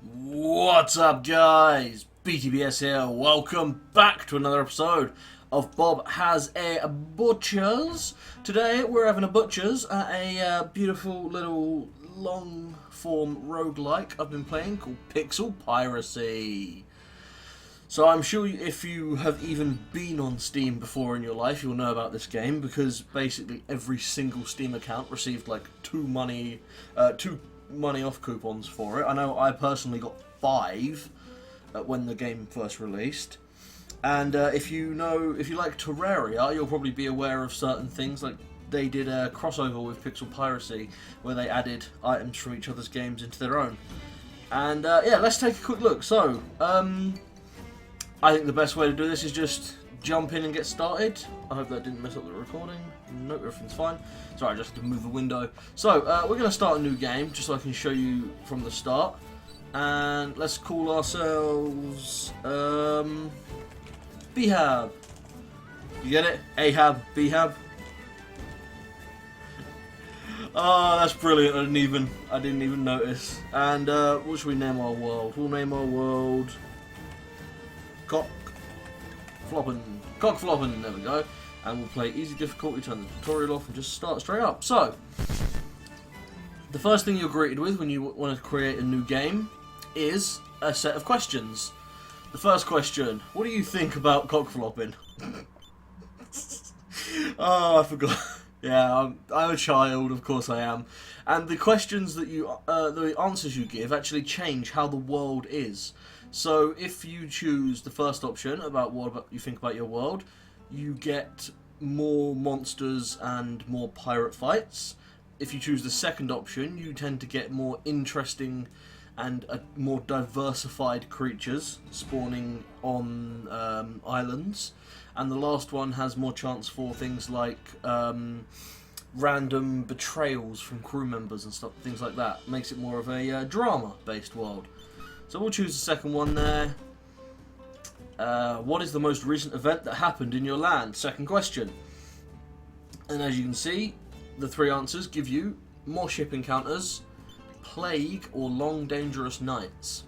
What's up, guys? BTBS here. Welcome back to another episode of Bob Has a Butchers. Today we're having a butchers at a beautiful little long form roguelike I've been playing called Piracy. So I'm sure if you have even been on Steam before in your life, you'll know about this game because basically every single Steam account received like two money off coupons for it. I know I personally got 5 when the game first released. And if you like Terraria, you'll probably be aware of certain things. Like they did a crossover with Piracy where they added items from each other's games into their own. And yeah, let's take a quick look. So I think the best way to do this is just jump in and get started. I hope that didn't mess up the recording. Nope, everything's fine. Sorry, I just had to move the window. So, we're going to start a new game, just so I can show you from the start. And let's call ourselves, Behab. You get it? Ahab, Behab. Oh, that's brilliant. I didn't even notice. And, what should we name our world? We'll name our world Cock Floppin', there we go. And we'll play easy difficulty, turn the tutorial off and just start straight up. So, the first thing you're greeted with when you want to create a new game is a set of questions. The first question, what do you think about cock flopping? Oh, I forgot. Yeah, I'm a child, of course I am. And the questions that the answers you give actually change how the world is. So if you choose the first option about what you think about your world, you get more monsters and more pirate fights. If you choose the second option, you tend to get more interesting and more diversified creatures spawning on islands. And the last one has more chance for things like random betrayals from crew members and stuff, things like that. Makes it more of a drama-based world. So we'll choose the second one there. What is the most recent event that happened in your land? Second question. And as you can see, the 3 answers give you more ship encounters, plague, or long dangerous nights.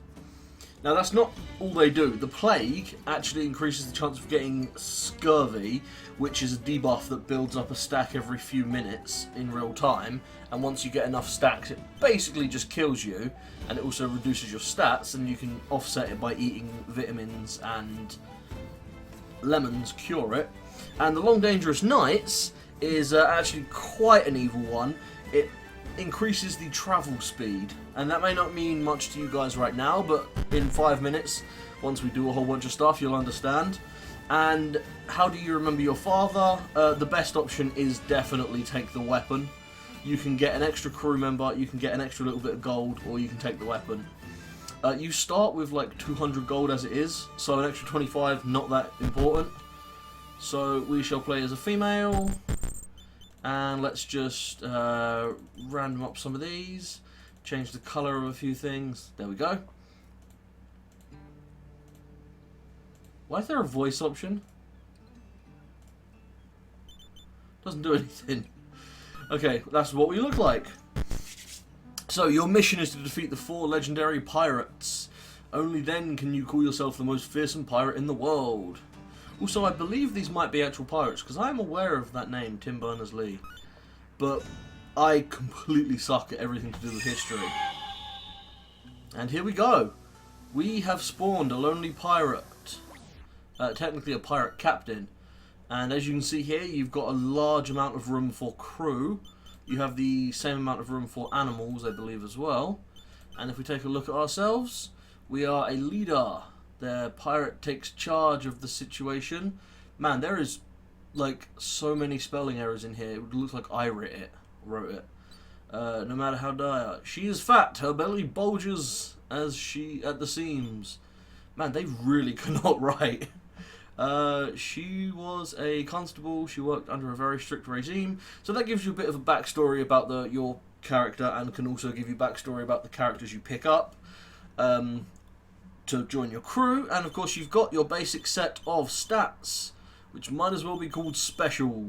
Now that's not all they do. The plague actually increases the chance of getting scurvy, which is a debuff that builds up a stack every few minutes in real time, and once you get enough stacks it basically just kills you, and it also reduces your stats, and you can offset it by eating vitamins and lemons cure it. And the long dangerous nights is actually quite an evil one. It increases the travel speed, and that may not mean much to you guys right now, but in 5 minutes, once we do a whole bunch of stuff, you'll understand. And how do you remember your father? The best option is definitely take the weapon. You can get an extra crew member, you can get an extra little bit of gold, or you can take the weapon. You start with like 200 gold as it is, so an extra 25, not that important. So we shall play as a female. And let's just random up some of these, change the colour of a few things. There we go. Why is there a voice option? Doesn't do anything. Okay, that's what we look like. So your mission is to defeat the 4 legendary pirates. Only then can you call yourself the most fearsome pirate in the world. Also, I believe these might be actual pirates, because I am aware of that name, Tim Berners-Lee. But I completely suck at everything to do with history. And here we go. We have spawned a lonely pirate. Technically a pirate captain. And as you can see here, you've got a large amount of room for crew. You have the same amount of room for animals, I believe, as well. And if we take a look at ourselves, we are a leader. The pirate takes charge of the situation. Man, there is like so many spelling errors in here. It looks like I wrote it. No matter how dire. She is fat. Her belly bulges as she at the seams. Man, they really cannot write. She was a constable. She worked under a very strict regime. So that gives you a bit of a backstory about your character, and can also give you backstory about the characters you pick up. To join your crew, and of course you've got your basic set of stats, which might as well be called special.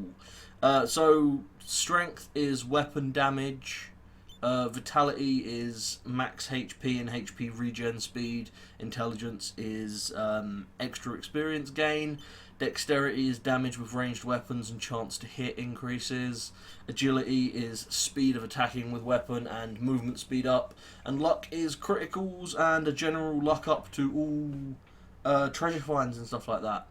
So strength is weapon damage, Vitality is max HP and HP regen speed. Intelligence is extra experience gain. Dexterity is damage with ranged weapons and chance to hit increases. Agility is speed of attacking with weapon and movement speed up. And luck is criticals and a general luck up to all treasure finds and stuff like that.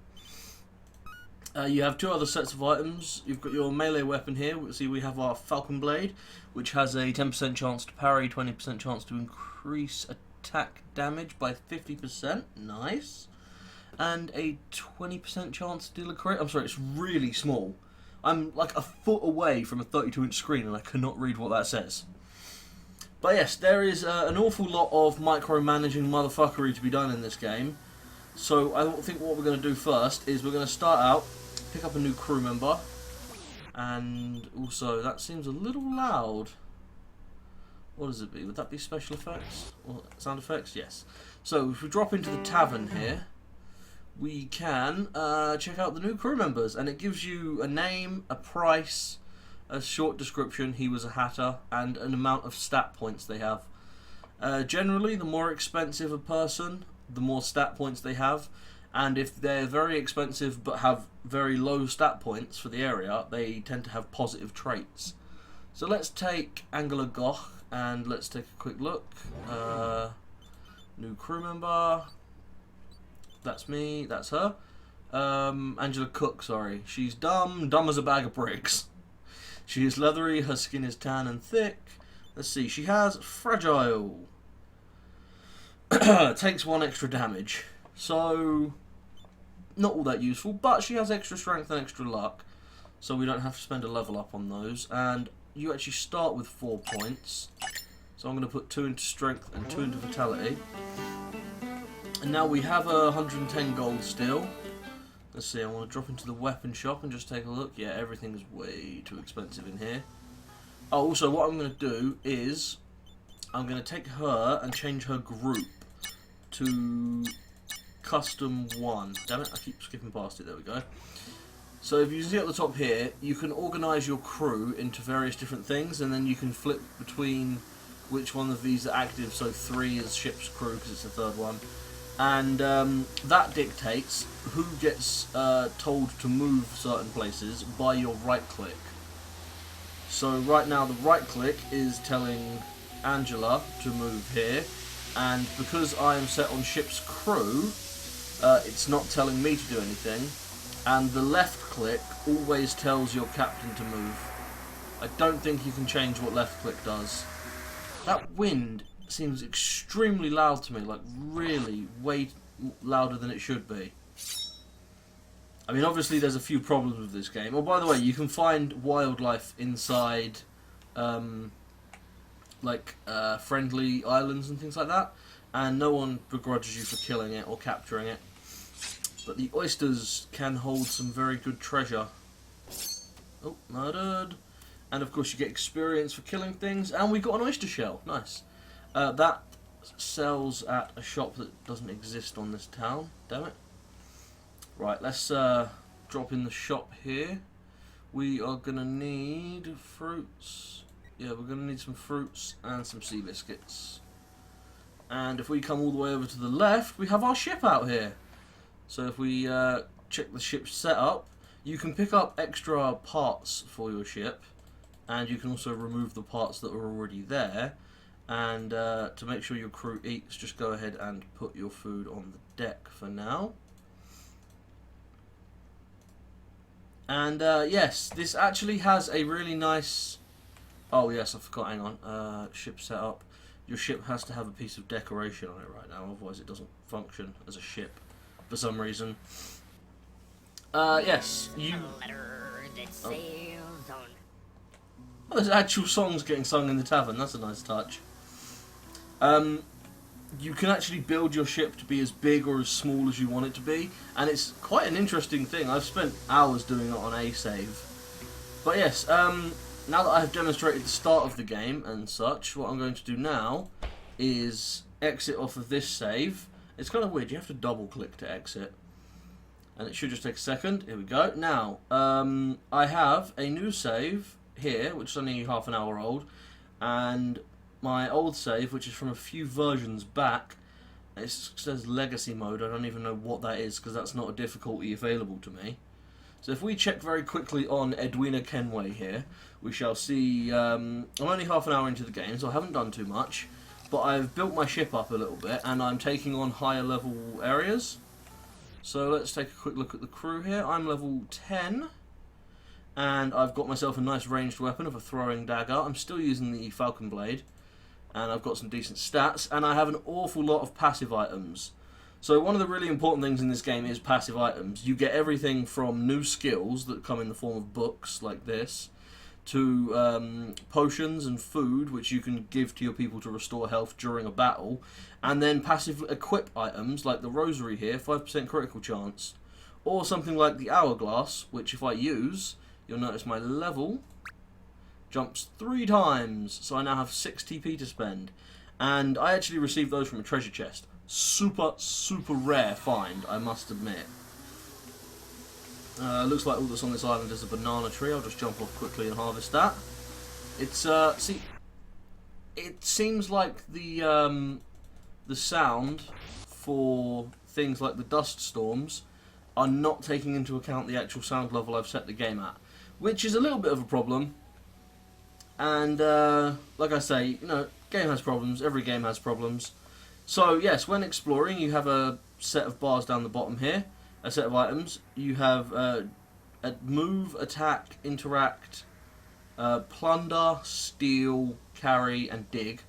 You have two other sets of items. You've got your melee weapon here. See, we have our Falcon Blade, which has a 10% chance to parry, 20% chance to increase attack damage by 50%. Nice. And a 20% chance to deal a crit. I'm sorry, it's really small. I'm like a foot away from a 32-inch screen and I cannot read what that says. But yes, there is an awful lot of micromanaging motherfuckery to be done in this game. So I think what we're going to do first is we're going to start out, pick up a new crew member, and also that seems a little loud. What does it be? Would that be special effects or sound effects? Yes. So if we drop into the tavern here, we can check out the new crew members, and it gives you a name, a price, a short description, he was a hatter, and an amount of stat points they have. Generally, the more expensive a person, the more stat points they have, and if they're very expensive but have very low stat points for the area, they tend to have positive traits. So let's take Angela Goch and let's take a quick look. New crew member. That's me, that's her. Angela Cook, sorry. She's dumb as a bag of bricks. She is leathery, her skin is tan and thick. Let's see, she has fragile. Takes 1 extra damage. So, not all that useful, but she has extra strength and extra luck. So we don't have to spend a level up on those. And you actually start with 4 points. So I'm going to put 2 into strength and 2 into vitality. And now we have 110 gold still. Let's see, I want to drop into the weapon shop and just take a look. Yeah, everything's way too expensive in here. Oh, also what I'm going to do is I'm going to take her and change her group to custom 1. Damn it, I keep skipping past it. There we go. So if you see at the top here, you can organise your crew into various different things, and then you can flip between which one of these are active. So 3 is ship's crew because it's the third one. And that dictates who gets told to move certain places by your right click. So right now the right click is telling Angela to move here, and because I am set on ship's crew, it's not telling me to do anything, and the left click always tells your captain to move. I don't think you can change what left click does. That wind seems extremely loud to me, like really way louder than it should be. I mean, obviously there's a few problems with this game. Oh, by the way, you can find wildlife inside friendly islands and things like that, and no one begrudges you for killing it or capturing it. But the oysters can hold some very good treasure. Oh, murdered. And of course you get experience for killing things, and we got an oyster shell. Nice. That sells at a shop that doesn't exist on this town. Damn it. Right, let's drop in the shop here. We are going to need fruits. Yeah, we're going to need some fruits and some sea biscuits. And if we come all the way over to the left, we have our ship out here. So if we check the ship's setup, you can pick up extra parts for your ship, and you can also remove the parts that are already there. And to make sure your crew eats, just go ahead and put your food on the deck for now. And yes, this actually has a really nice... Oh yes, I forgot, hang on. Ship setup. Your ship has to have a piece of decoration on it right now, otherwise it doesn't function as a ship for some reason. Yes, you... Oh, there's actual songs getting sung in the tavern, that's a nice touch. You can actually build your ship to be as big or as small as you want it to be, and it's quite an interesting thing. I've spent hours doing it on a save. But yes, now that I've demonstrated the start of the game and such, what I'm going to do now is exit off of this save. It's kind of weird, you have to double click to exit. And it should just take a second. Here we go. Now, I have a new save here, which is only half an hour old, and my old save, which is from a few versions back, it says legacy mode. I don't even know what that is because that's not a difficulty available to me. So if we check very quickly on Edwina Kenway here, we shall see I'm only half an hour into the game, so I haven't done too much, but I've built my ship up a little bit and I'm taking on higher level areas. So let's take a quick look at the crew here. I'm level 10 and I've got myself a nice ranged weapon of a throwing dagger. I'm still using the falcon blade and I've got some decent stats and I have an awful lot of passive items. So one of the really important things in this game is passive items. You get everything from new skills that come in the form of books like this, to potions and food which you can give to your people to restore health during a battle, and then passive equip items like the rosary here, 5% critical chance, or something like the hourglass, which if I use, you'll notice my level jumps 3 times, so I now have 6 TP to spend, and I actually received those from a treasure chest. Super rare find, I must admit. Looks like all that's on this island is a banana tree. I'll just jump off quickly and harvest that. It's see, it seems like the sound for things like the dust storms are not taking into account the actual sound level I've set the game at, which is a little bit of a problem. And like I say, you know, game has problems. Every game has problems. So yes, when exploring, you have a set of bars down the bottom here, a set of items. You have a move, attack, interact, plunder, steal, carry, and dig.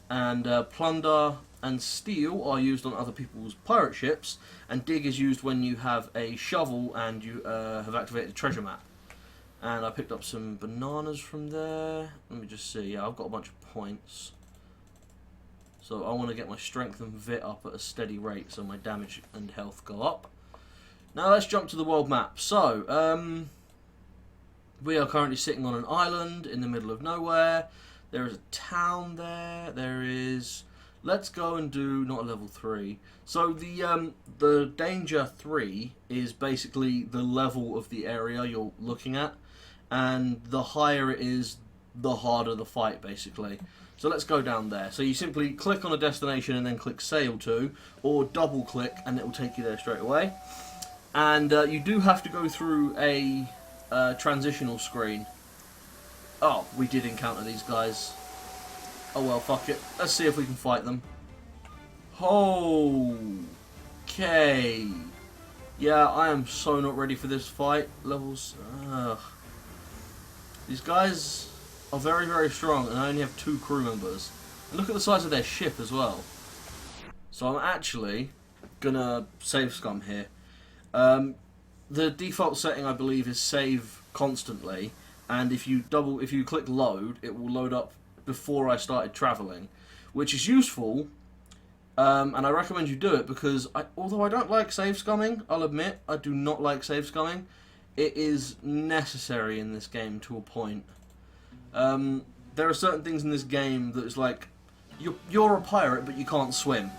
And plunder and steal are used on other people's pirate ships, and dig is used when you have a shovel and you have activated a treasure map. And I picked up some bananas from there. Let me just see. Yeah, I've got a bunch of points. So I want to get my strength and vit up at a steady rate so my damage and health go up. Now let's jump to the world map. So, we are currently sitting on an island in the middle of nowhere. There is a town there. There is... Let's go and do... not a level 3. So the danger 3 is basically the level of the area you're looking at. And the higher it is, the harder the fight, basically. So let's go down there. So you simply click on a destination and then click sail to, or double click and it will take you there straight away. And you do have to go through a transitional screen. Oh, we did encounter these guys. Oh well, fuck it. Let's see if we can fight them. Okay. Yeah, I am so not ready for this fight. Levels... These guys are very strong, and I only have 2 crew members. And look at the size of their ship as well. So I'm actually gonna save scum here. The default setting, I believe, is save constantly, and if you click load, it will load up before I started travelling, which is useful. And I recommend you do it because although I don't like save scumming, I'll admit I do not like save scumming. It is necessary in this game to a point. There are certain things in this game that is like, you're a pirate but you can't swim.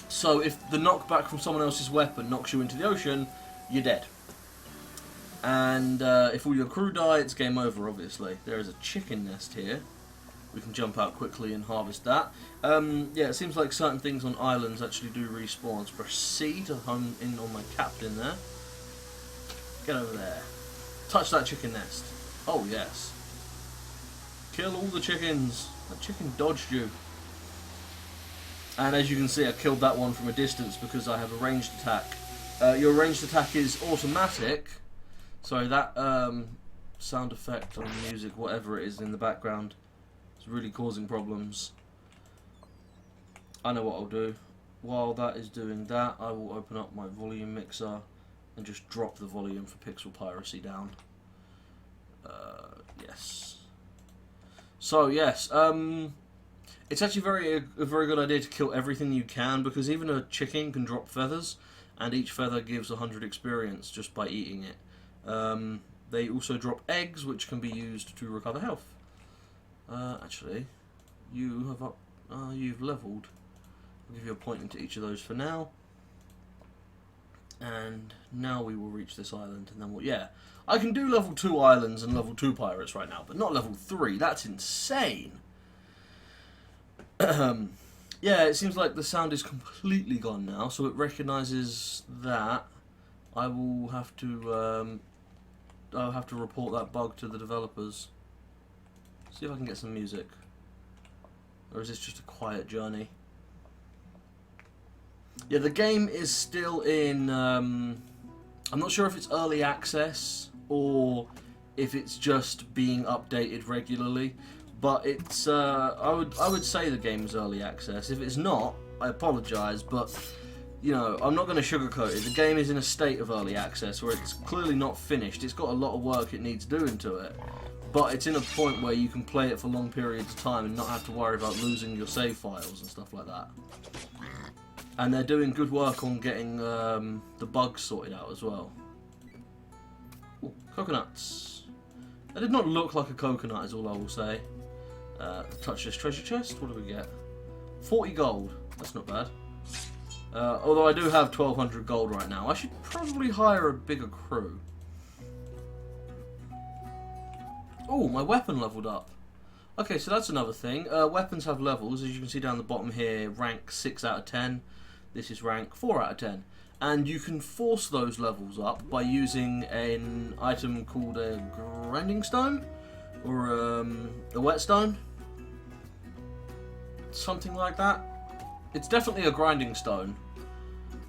So if the knockback from someone else's weapon knocks you into the ocean, you're dead. And if all your crew die, it's game over, obviously. There is a chicken nest here. We can jump out quickly and harvest that. Yeah, it seems like certain things on islands actually do respawn. Let's press C to home in on my captain there. Get over there. Touch that chicken nest. Oh, yes. Kill all the chickens. That chicken dodged you. And as you can see, I killed that one from a distance because I have a ranged attack. Your ranged attack is automatic. Sorry, that sound effect on music, whatever it is in the background, is really causing problems. I know what I'll do. While that is doing that, I will open up my volume mixer and just drop the volume for Pixel Piracy down. Yes. So yes, it's actually a very good idea to kill everything you can, because even a chicken can drop feathers, and each feather gives 100 experience just by eating it. They also drop eggs, which can be used to recover health. Actually, you've leveled. I'll give you a point into each of those for now. And now we will reach this island, and then we'll... Yeah, I can do level 2 islands and level 2 pirates right now, but not level 3. That's insane. Yeah, it seems like the sound is completely gone now, so it recognises that. I will have to... I'll have to report that bug to the developers. See if I can get some music. Or is this just a quiet journey? Yeah, the game is still in... I'm not sure if it's early access or if it's just being updated regularly. But it's... I would say the game is early access. If it's not, I apologise, but... You know, I'm not going to sugarcoat it. The game is in a state of early access where it's clearly not finished. It's got a lot of work it needs doing to it. But it's in a point where you can play it for long periods of time and not have to worry about losing your save files and stuff like that. And they're doing good work on getting the bugs sorted out as well. Ooh, coconuts. That did not look like a coconut is all I will say. Touch this treasure chest. What do we get? 40 gold. That's not bad. Although I do have 1200 gold right now. I should probably hire a bigger crew. Oh, my weapon leveled up. Okay, so that's another thing. Weapons have levels, as you can see down the bottom here. Rank 6 out of 10. This is rank 4 out of 10. And you can force those levels up by using an item called a grinding stone. Or a whetstone. Something like that. It's definitely a grinding stone.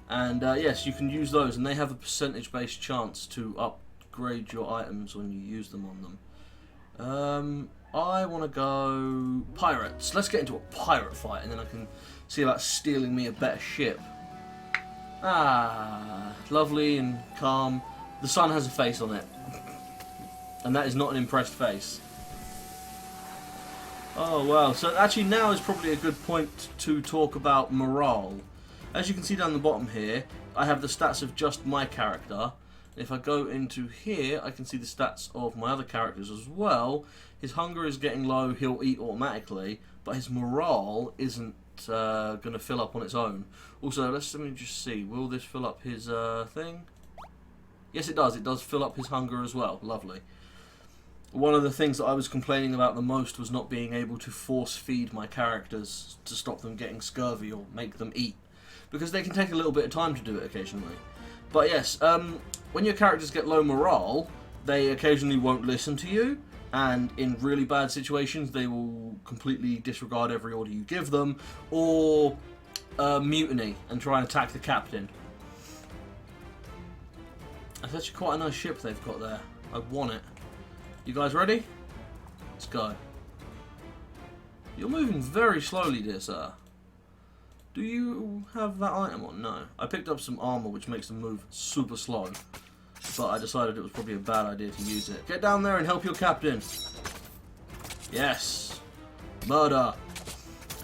And yes, you can use those, and they have a percentage-based chance to upgrade your items when you use them on them. I want to go pirates. Let's get into a pirate fight, and then I can see about stealing me a better ship. Ah, lovely and calm. The sun has a face on it, and that is not an impressed face. Oh wow, so actually now is probably a good point to talk about morale. As you can see down the bottom here, I have the stats of just my character. If I go into here, I can see the stats of my other characters as well. His hunger is getting low, he'll eat automatically, but his morale isn't going to fill up on its own. Also, let me just see, will this fill up his thing? Yes it does fill up his hunger as well, lovely. One of the things that I was complaining about the most was not being able to force feed my characters to stop them getting scurvy or make them eat. Because they can take a little bit of time to do it occasionally. But yes, when your characters get low morale, they occasionally won't listen to you. And in really bad situations, they will completely disregard every order you give them. Or mutiny and try and attack the captain. That's actually quite a nice ship they've got there. I want it. You guys ready? Let's go. You're moving very slowly, dear sir. Do you have that item on? No. I picked up some armor which makes them move super slow. But I decided it was probably a bad idea to use it. Get down there and help your captain. Yes. Murder.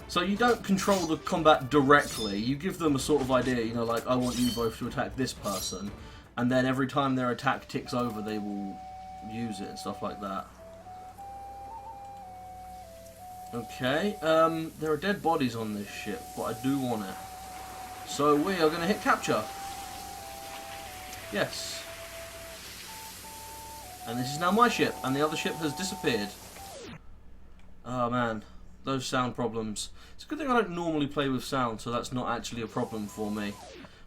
So you don't control the combat directly. You give them a sort of idea, you know, like, I want you both to attack this person. And then every time their attack ticks over, they will use it and stuff like that. Okay, there are dead bodies on this ship, but I do want it. So we are going to hit capture. Yes. And this is now my ship, and the other ship has disappeared. Oh man, those sound problems. It's a good thing I don't normally play with sound, so that's not actually a problem for me.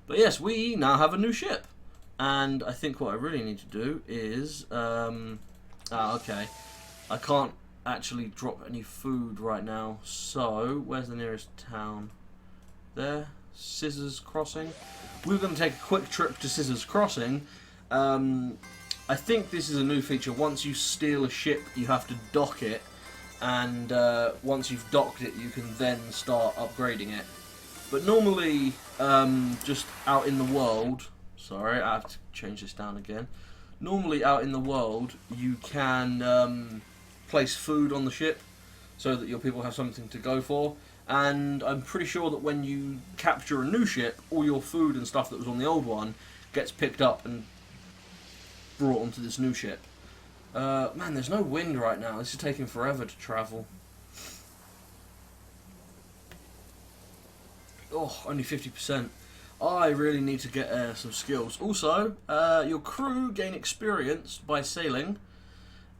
But yes, we now have a new ship. And I think what I really need to do is... okay. I can't actually drop any food right now. So, where's the nearest town? There. Scissors Crossing. We're going to take a quick trip to Scissors Crossing. I think this is a new feature. Once you steal a ship, you have to dock it. And once you've docked it, you can then start upgrading it. But normally, just out in the world... Sorry, I have to change this down again. Normally, out in the world, you can place food on the ship so that your people have something to go for. And I'm pretty sure that when you capture a new ship, all your food and stuff that was on the old one gets picked up and brought onto this new ship. Man, there's no wind right now. This is taking forever to travel. Oh, only 50%. I really need to get some skills. Also, your crew gain experience by sailing,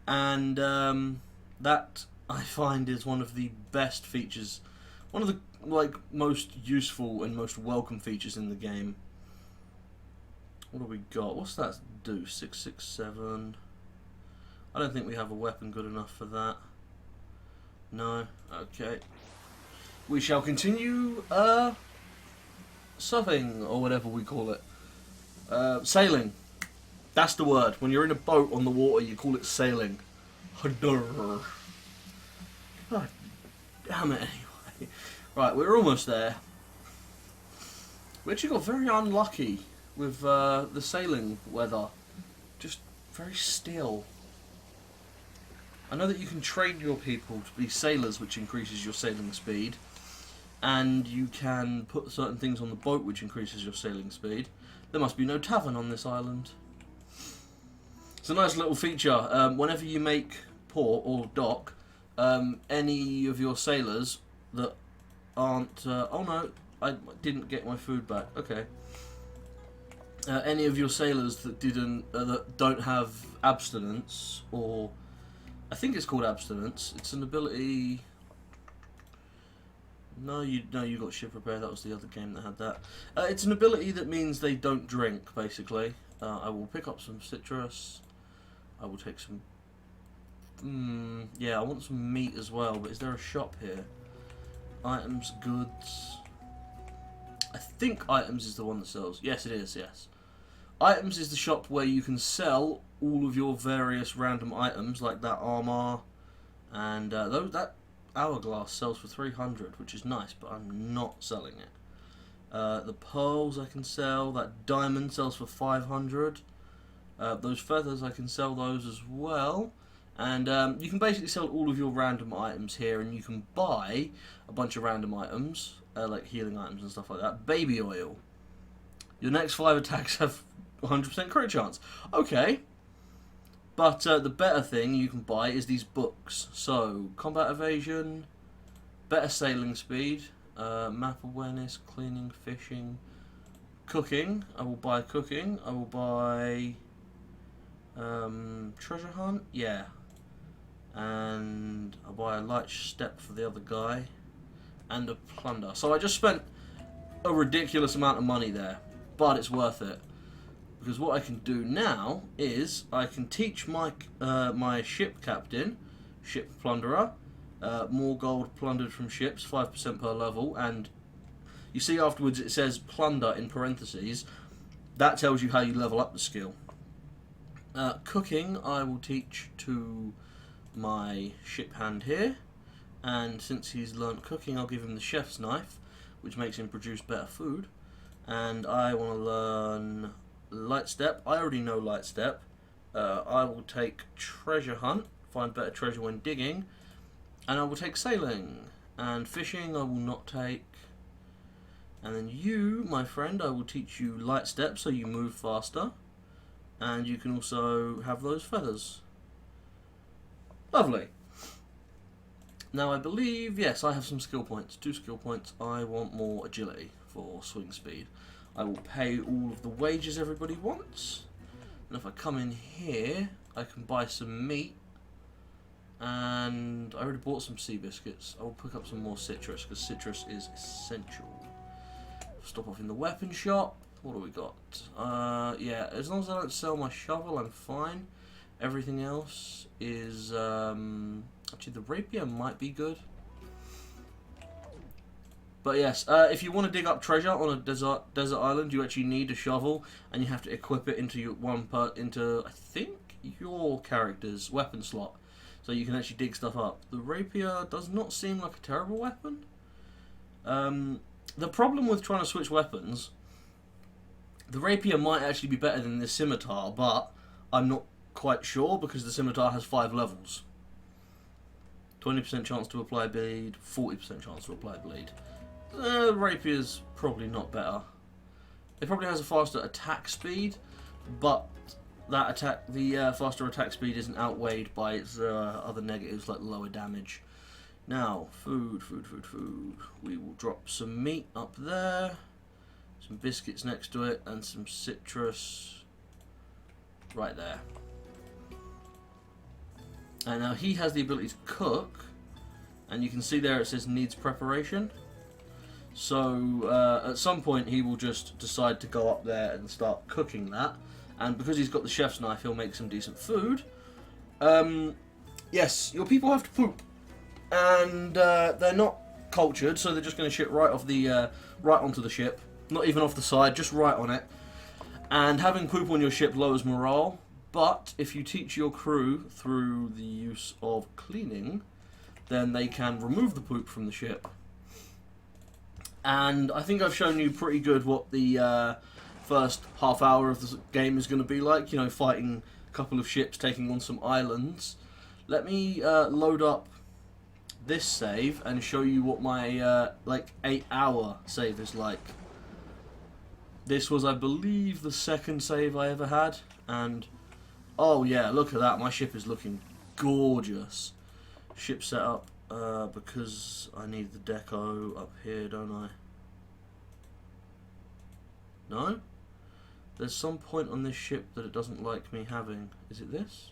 and that I find is one of the best features, one of the most useful and most welcome features in the game. What do we got? What's that do? 667. I don't think we have a weapon good enough for that. No. Okay. We shall continue surfing, or whatever we call it. Sailing. That's the word. When you're in a boat on the water, you call it sailing. God damn it, anyway. Right, we're almost there. We actually got very unlucky with the sailing weather. Just very still. I know that you can train your people to be sailors, which increases your sailing speed. And you can put certain things on the boat, which increases your sailing speed. There must be no tavern on this island. It's a nice little feature. Whenever you make port or dock, any of your sailors that aren't... oh no, I didn't get my food back. Okay. Any of your sailors that that don't have abstinence, or... I think it's called abstinence. It's an ability... No, you got ship repair. That was the other game that had that. It's an ability that means they don't drink, basically. I will pick up some citrus. I will take some... yeah, I want some meat as well, but is there a shop here? Items, goods... I think items is the one that sells. Yes, it is, yes. Items is the shop where you can sell all of your various random items, like that armor, and that hourglass sells for 300, which is nice, but I'm not selling it. The pearls I can sell. That diamond sells for 500. Those feathers, I can sell those as well. And you can basically sell all of your random items here, and you can buy a bunch of random items, like healing items and stuff like that. Baby oil. Your next 5 attacks have 100% crit chance. Okay. But the better thing you can buy is these books. So, combat evasion, better sailing speed, map awareness, cleaning, fishing, cooking. I will buy cooking. I will buy treasure hunt. Yeah. And I'll buy a light step for the other guy. And a plunder. So I just spent a ridiculous amount of money there. But it's worth it. Because what I can do now is I can teach my my ship captain, ship plunderer, more gold plundered from ships, 5% per level, and you see afterwards it says plunder in parentheses. That tells you how you level up the skill. Cooking I will teach to my ship hand here, and since he's learnt cooking I'll give him the chef's knife, which makes him produce better food. And I want to learn light step. I already know light step. I will take treasure hunt, find better treasure when digging, and I will take sailing. And fishing I will not take. And then you, my friend, I will teach you light step so you move faster, and you can also have those feathers. Lovely. Now I believe, yes, I have some skill points. 2 skill points. I want more agility for swing speed. I will pay all of the wages everybody wants. And if I come in here, I can buy some meat. And I already bought some sea biscuits. I will pick up some more citrus, because citrus is essential. Stop off in the weapon shop. What do we got? Yeah, as long as I don't sell my shovel, I'm fine. Everything else is... actually, the rapier might be good. But yes, if you want to dig up treasure on a desert island, you actually need a shovel, and you have to equip it into your I think your character's weapon slot, so you can actually dig stuff up. The rapier does not seem like a terrible weapon. The problem with trying to switch weapons, the rapier might actually be better than the scimitar, but I'm not quite sure because the scimitar has 5 levels. 20% chance to apply bleed, 40% chance to apply bleed. Rapier's probably not better. It probably has a faster attack speed, but the faster attack speed isn't outweighed by its other negatives like lower damage. Now, food. We will drop some meat up there. Some biscuits next to it, and some citrus right there. And now he has the ability to cook, and you can see there it says needs preparation. So at some point he will just decide to go up there and start cooking that, and because he's got the chef's knife, he'll make some decent food. Yes, your people have to poop, and they're not cultured, so they're just going to shit right off the right onto the ship, not even off the side, just right on it. And having poop on your ship lowers morale, but if you teach your crew through the use of cleaning, then they can remove the poop from the ship. And I think I've shown you pretty good what the first half hour of the game is going to be like, you know, fighting a couple of ships, taking on some islands. Let me load up this save and show you what my like 8-hour save is like. This was, I believe, the second save I ever had, and oh yeah, look at that, my ship is looking gorgeous. Ship setup, because I need the deco up here, don't I? No? There's some point on this ship that it doesn't like me having. Is it this?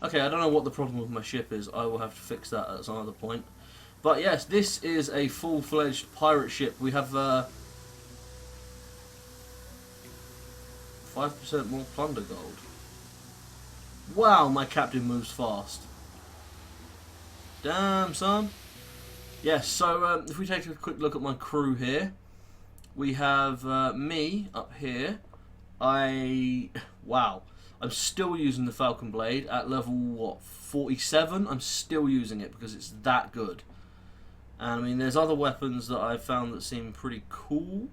Okay, I don't know what the problem with my ship is. I will have to fix that at some other point. But yes, this is a full-fledged pirate ship. We have 5% more plunder gold. Wow, my captain moves fast. Damn, son. Yes, so if we take a quick look at my crew here, we have me up here. Wow. I'm still using the Falcon Blade at level, what, 47? I'm still using it because it's that good. And I mean, there's other weapons that I've found that seem pretty cool.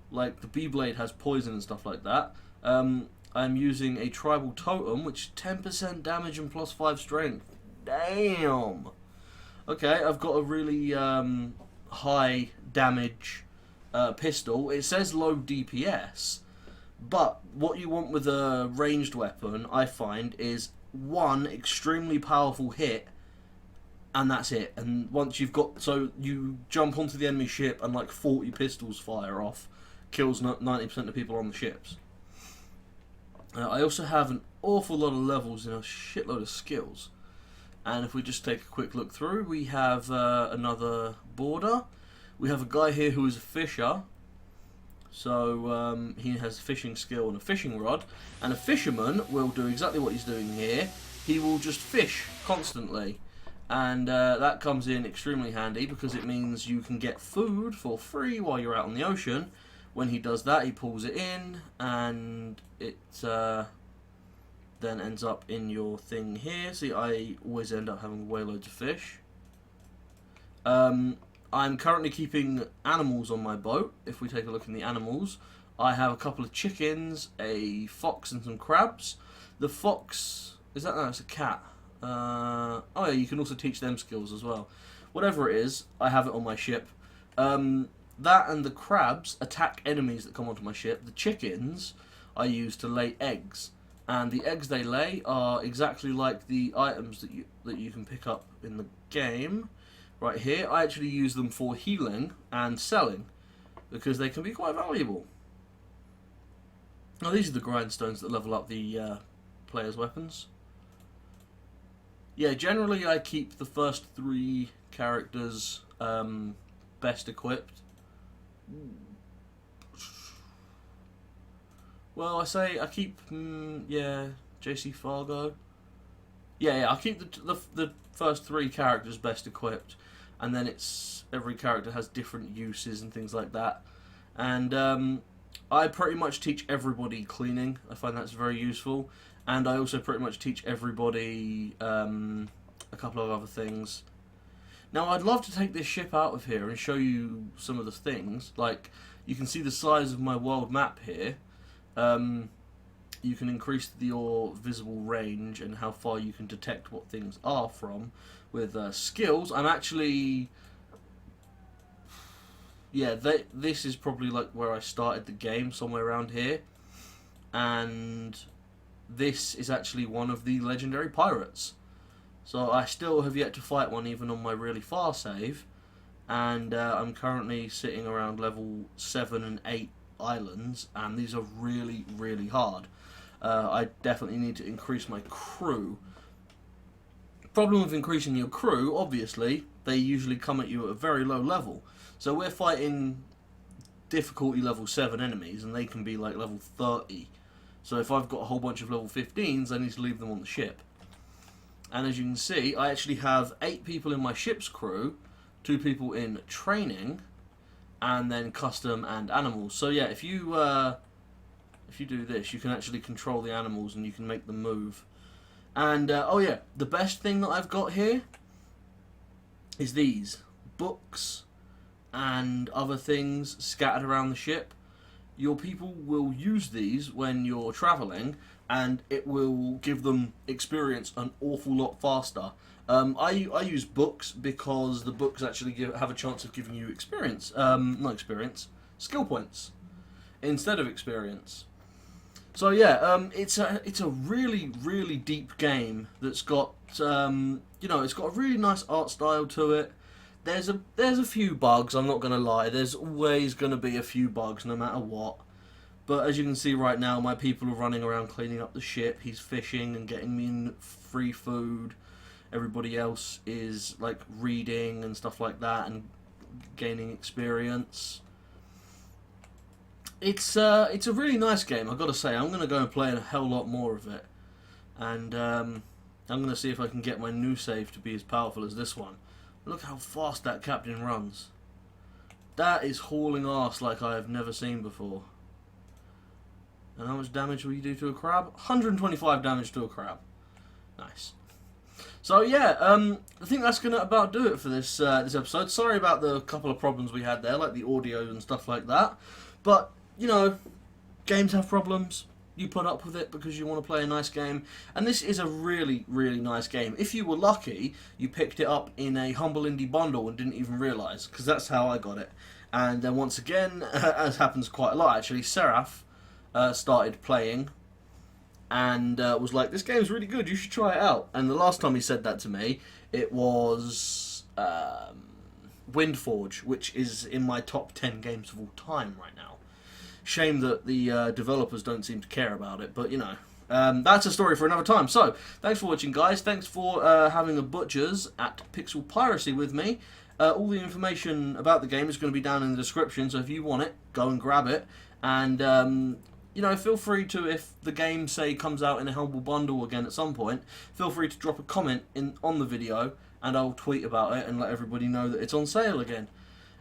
Like the B-Blade has poison and stuff like that. I'm using a Tribal Totem, which is 10% damage and plus 5 strength. Damn! Okay, I've got a really high damage pistol. It says low DPS. But what you want with a ranged weapon, I find, is one extremely powerful hit, and that's it. And once you've got, so you jump onto the enemy ship and like 40 pistols fire off, kills 90% of people on the ships. I also have an awful lot of levels and a shitload of skills. And if we just take a quick look through, we have another boarder. We have a guy here who is a fisher. So he has a fishing skill and a fishing rod, and a fisherman will do exactly what he's doing here. He will just fish constantly, and that comes in extremely handy because it means you can get food for free while you're out on the ocean. When he does that, he pulls it in, and it then ends up in your thing here. See, I always end up having way loads of fish. I'm currently keeping animals on my boat. If we take a look in the animals, I have a couple of chickens, a fox, and some crabs. The fox, is that, no, it's a cat. Oh yeah, you can also teach them skills as well. Whatever it is, I have it on my ship. That and the crabs attack enemies that come onto my ship. The chickens I use to lay eggs, and the eggs they lay are exactly like the items that you can pick up in the game. Right here, I actually use them for healing and selling because they can be quite valuable. Now, these are the grindstones that level up the player's weapons. Yeah, generally I keep the first 3 characters best equipped. Well, I keep, yeah, JC Fargo. Yeah, I keep the first 3 characters best equipped. And then it's every character has different uses and things like that. And I pretty much teach everybody cleaning. I find that's very useful. And I also pretty much teach everybody a couple of other things. Now, I'd love to take this ship out of here and show you some of the things. Like, you can see the size of my world map here. You can increase your visible range and how far you can detect what things are from. With skills, I'm actually, yeah, this is probably like where I started the game, somewhere around here, and this is actually one of the legendary pirates. So I still have yet to fight one, even on my really far save, and I'm currently sitting around level 7 and 8 islands, and these are really, really hard. I definitely need to increase my crew. Problem with increasing your crew, obviously, they usually come at you at a very low level. So we're fighting difficulty level 7 enemies, and they can be like level 30. So if I've got a whole bunch of level 15s, I need to leave them on the ship. And as you can see, I actually have 8 people in my ship's crew, 2 people in training, and then custom and animals. So yeah, if you do this, you can actually control the animals and you can make them move. And oh yeah, the best thing that I've got here is these books and other things scattered around the ship. Your people will use these when you're traveling, and it will give them experience an awful lot faster. I use books because the books actually have a chance of giving you experience, not experience, skill points instead of experience. So yeah, it's a really, really deep game that's got it's got a really nice art style to it. There's a few bugs, I'm not gonna lie. There's always gonna be a few bugs no matter what. But as you can see right now, my people are running around cleaning up the ship. He's fishing and getting me free food. Everybody else is like reading and stuff like that and gaining experience. It's a really nice game, I've got to say. I'm going to go and play a hell lot more of it. And I'm going to see if I can get my new save to be as powerful as this one. Look how fast that captain runs. That is hauling ass like I have never seen before. And how much damage will you do to a crab? 125 damage to a crab. Nice. So yeah, I think that's going to about do it for this episode. Sorry about the couple of problems we had there, like the audio and stuff like that. But, you know, games have problems. You put up with it because you want to play a nice game. And this is a really, really nice game. If you were lucky, you picked it up in a Humble Indie bundle and didn't even realise, because that's how I got it. And then once again, as happens quite a lot actually, Seraph started playing and was like, this game's really good, you should try it out. And the last time he said that to me, it was Windforge, which is in my top 10 games of all time right now. Shame that the developers don't seem to care about it, but you know, that's a story for another time. So, thanks for watching, guys. Thanks for having a Butchers at Pixel Piracy with me. All the information about the game is going to be down in the description, so if you want it, go and grab it. And, you know, feel free to, if the game, say, comes out in a Humble Bundle again at some point, feel free to drop a comment on the video, and I'll tweet about it and let everybody know that it's on sale again.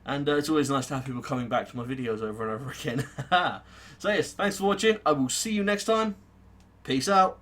And it's always nice to have people coming back to my videos over and over again. So yes, thanks for watching. I will see you next time. Peace out.